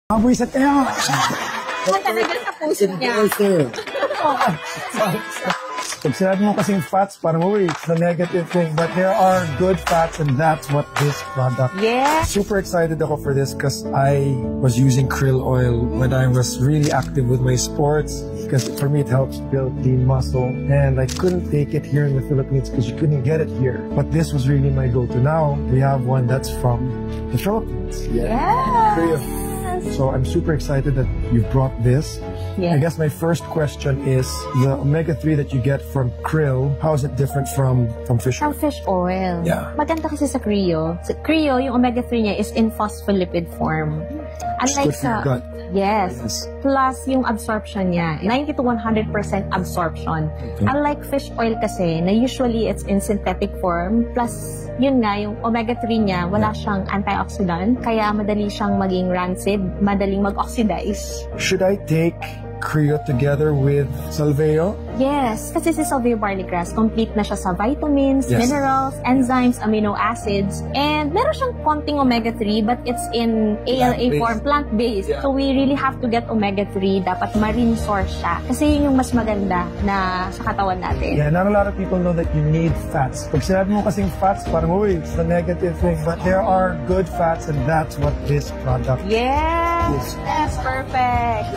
Buwisit kayo! Talaga sa puso niya. Pag sinabi mo kasing fats, parang it's the negative thing. But there are good fats and that's what this product. Yeah. Super excited ako for this because I was using krill oil when I was really active with my sports. Because for me, it helps build lean muscle. And I couldn't take it here in the Philippines because you couldn't get it here. But this was really my go-to. Now, we have one that's from the Philippines. Yeah. So I'm super excited that you've brought this. Yeah. I guess my first question is the omega-3 that you get from krill, how is it different from fish oil? From fish oil. Yeah. Maganda kasi sa Creo. Sa Creo, yung omega-3 niya is in phospholipid form. It's good for your gut. Yes. Plus, yung absorption niya, 90 to 100% absorption. Okay. Unlike fish oil kasi, na usually it's in synthetic form. Plus, yun nga, yung omega-3 niya, wala siyang antioxidant. Kaya madali siyang maging rancid, madaling mag-oxidize. Should I take Creo together with Salveo? Yes, kasi si Salveo barley grass, complete na siya sa vitamins, minerals, enzymes, amino acids, and meron siyang konting omega-3 but it's in ALA form, plant-based. So we really have to get omega-3, dapat marine source siya. Kasi yun yung mas maganda na sa katawan natin. Yeah, not a lot of people know that you need fats. Pag sinabi mo kasing fats, parang it's the negative thing. But there are good fats and that's what this product Yes, that's perfect.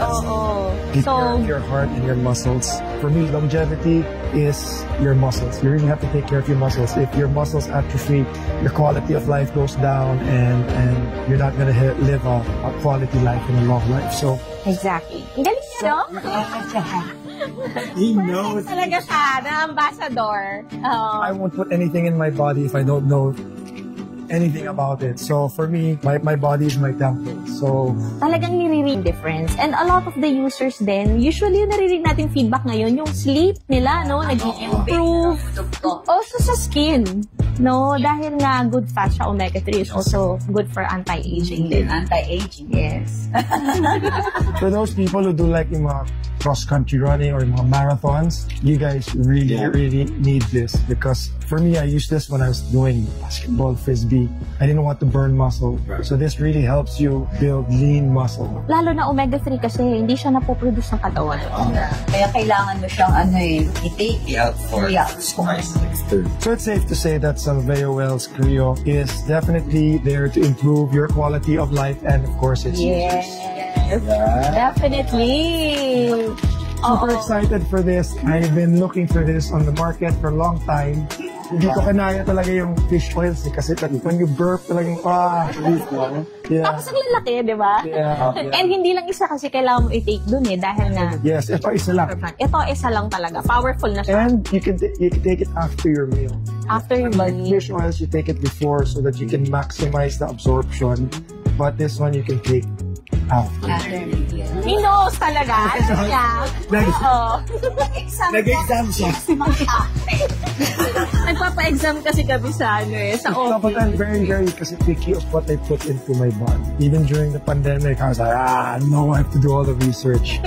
Take care of your heart and your muscles. For me, longevity is your muscles. You really have to take care of your muscles. If your muscles atrophy, your quality of life goes down and you're not going to live a quality life and a long life. So exactly. Ang galing niya, no? He knows. Talaga siya, na ambassador. I won't put anything in my body if I don't know anything about it. So for me, my body is my temple. So talagang nire-read difference. And a lot of the users then, usually yung naririnig natin feedback ngayon, yung sleep nila, no, nag-improve. Also sa skin, no, dahil nga good fat siya, omega-3 is also good for anti-aging din. Anti-aging. Yes. For those people who do like yung mga cross-country running or mga marathons, you guys really need this because for me, I used this when I was doing basketball, frisbee. I didn't want to burn muscle. So this really helps you build lean muscle. Lalo na omega-3 kasi hindi siya napoproduce ng katawan. Kaya kailangan mo siyang i-take out for So it's safe to say that Salveo Wells Creo is definitely there to improve your quality of life and of course its users. Definitely. Super excited for this. I've been looking for this on the market for a long time. Hindi ko kanaya talaga yung fish oils kasi when you burp talagang Tapos ang lalaki, di ba? And hindi lang isa kasi kailangan mo i-take dun dahil nga yes, ito isa lang. Ito isa lang talaga. Powerful na siya. And you can take it after your meal. After your Like meal. fish oils, you take it before so that you can maximize the absorption. But this one you can take after. He knows talaga. Alam niya. Nag-exam siya. Nagpapa-exam kasi kami sa sa office. But I'm very kasi picky of what I put into my body. Even during the pandemic, I was like, no, I have to do all the research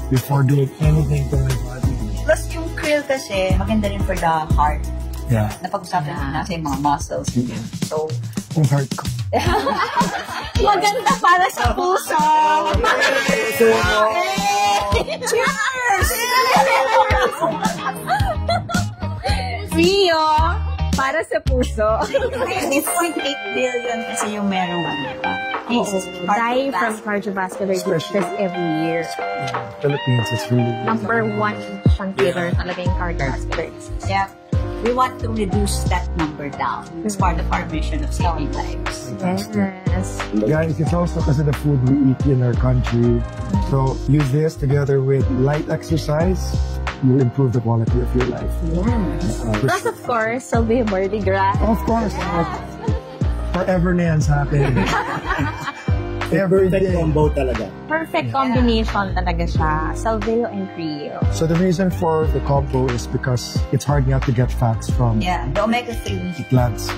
before doing anything to my body. Plus yung krill kasi, maganda rin for the heart. Yeah. Napag-usapan natin nasa yung mga muscles. So, Yung heart ko. Maganda para sa puso. Cheers! Rio, para sa puso. 3.8 billion kasi yung merong Die from cardiovascular disease every year. Philippines is really Number 1 siyang killer talaga yung cardiovascular disease. Yeah. We want to reduce that number down. It's part of our mission of saving lives. Yes. Guys, it's also because of the food we eat in our country. So use this together with light exercise. You'll improve the quality of your life. Yes. Plus, of course, Salveo barley grass. Of course. Forever na yan sa atin. Every day. Combo talaga. Perfect combination talaga siya. Salveo and Creo. So the reason for the combo is because it's hard not to get fats from The omega-3 plants.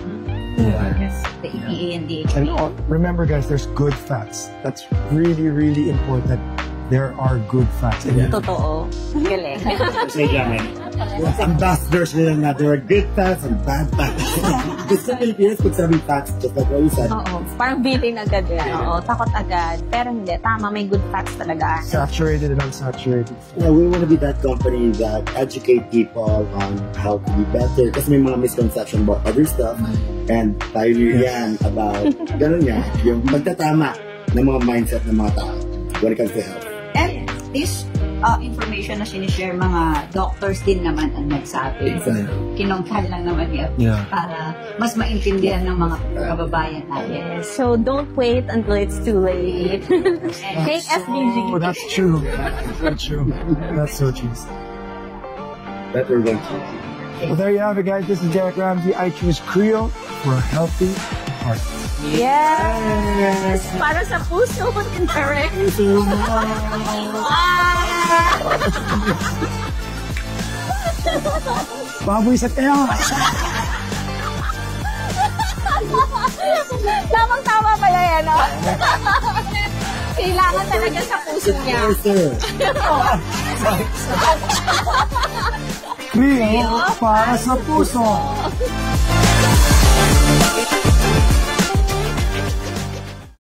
the EPA and DHA. And remember guys, there's good fats. That's really, really important. there are good fats. And Totoo. Galing. Ambassadors nila na there are good fats and bad fats. Gusto sa Pilipinas, pag sabi fats, just like what you said. Oo. Parang bitin agad yan. Oo. Takot agad. Pero hindi. Tama. May good fats talaga. saturated and unsaturated. Yeah, we want to be that company that educate people on how to be better. Kasi may mga misconception about other stuff. And tayo yan about, ganun nga, yung pagtatama ng mga mindset ng mga tao when it comes to health. And this information na sinishare, mga doctors din naman ang nagsabi. Exactly. Kinongkal lang naman yan para mas maintindihan ng mga kababayan natin. So, don't wait until it's too late. Take SDG. Oh, that's true. That's true. That's so true. That we're going to. Well, there you have it, guys. This is Derek Ramsey. I choose Creole for a healthy heart. Yes! Para sa puso mo, Derek. Baboy sa tayo! Tamang-tama pala yan, no? Kailangan talaga sa puso niya. Yes, sir. Creole para sa puso!